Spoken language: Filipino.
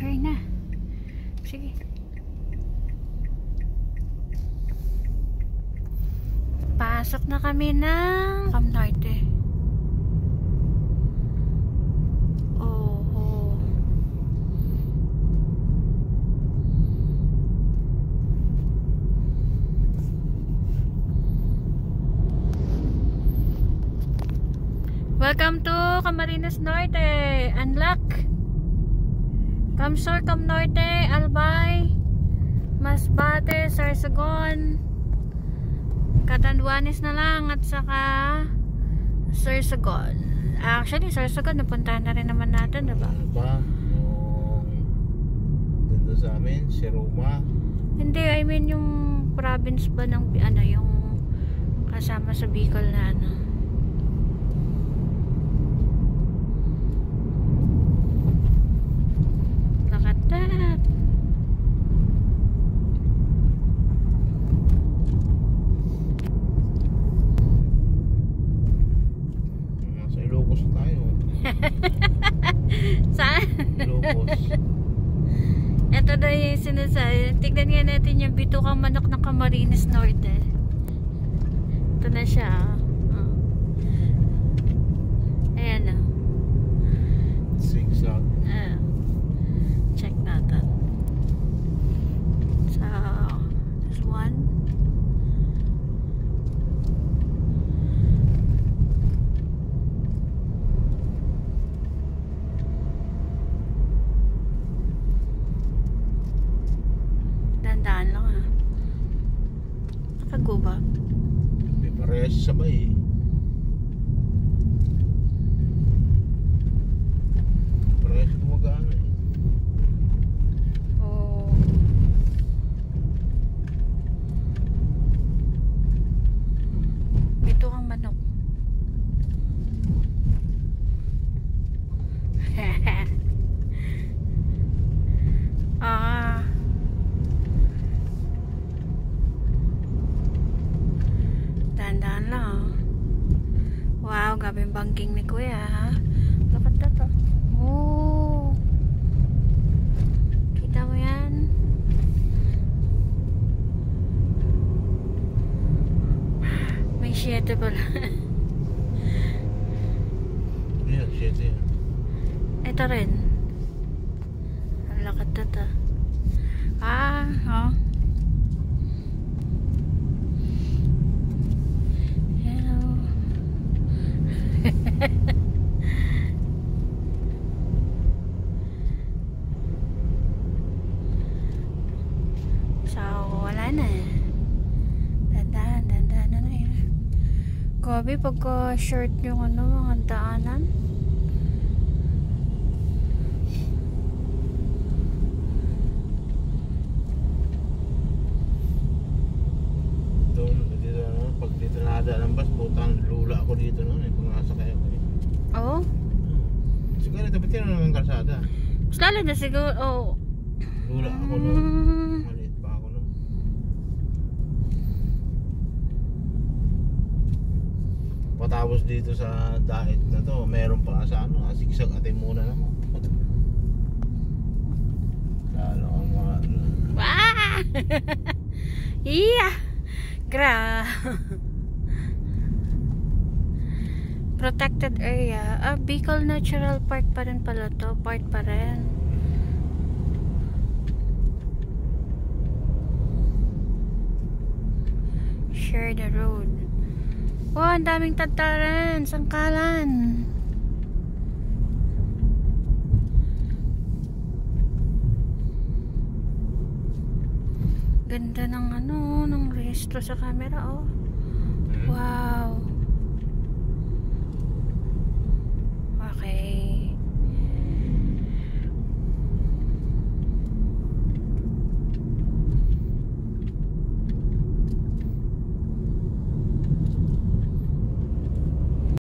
hurry na. Sige. Pasok na kami ng Cam Norte. Oh. Welcome to Camarines Norte. Unlock. Camsor, Cam Norte, Albay, Masbate, Sorsogon, Catanduanes na lang at saka Sorsogon. Actually, Sorsogon napuntahan na rin naman natin, diba? Ano ba? Yung doon sa amin, si Roma. Hindi, I mean yung province ba ng ano, yung kasama sa Bicol na ano. Look at that. Nasa Ilocos tayo. Saan? Ilocos. Ito na yung sinasabi. Tignan nga natin yung bitukang manok ng Camarines Norte. Ito na siya. Oh. Ayan o. Zigzag. Check natin. So, this one. Dandaan lang ha. Nakago ba? May parehas sabay eh. Parehas gumagana eh. Oh. Ito ang manok. Ah. Dahan-dahan lang oh. Wow, grabe yung banking ni Kuya ha. Look at that oh. Oh. Kita mo yan? May 7 pala. Yan, shit yan. Ito rin. Look at that ah. Ah, oh. Hello. So, wala na. Dandahan na na yun. Grabe, pagka short yung ano, mga daanan. Doon, dito ano, pag dito nakadaan ng bus, putang lula ako dito noon eh, kung nakasakay ako eh. Oo. Siguro ito, ba't yun ng kalsada? Mas lalo na siguro, oh. Lula ako noon. Maliit pa ako noon. Patapos dito sa dait na to, meron pa sa ano, sigsag atin muna naman. Lalo ang mga ano. Ah! Yeah! Gra. Protected area. Ah, Bicol Natural Park pa rin pala to. Part pa rin. Share the road. Wow, ang daming tataran. Sangkalan. Ganda ng ano, ng resto sa camera, oh. Wow.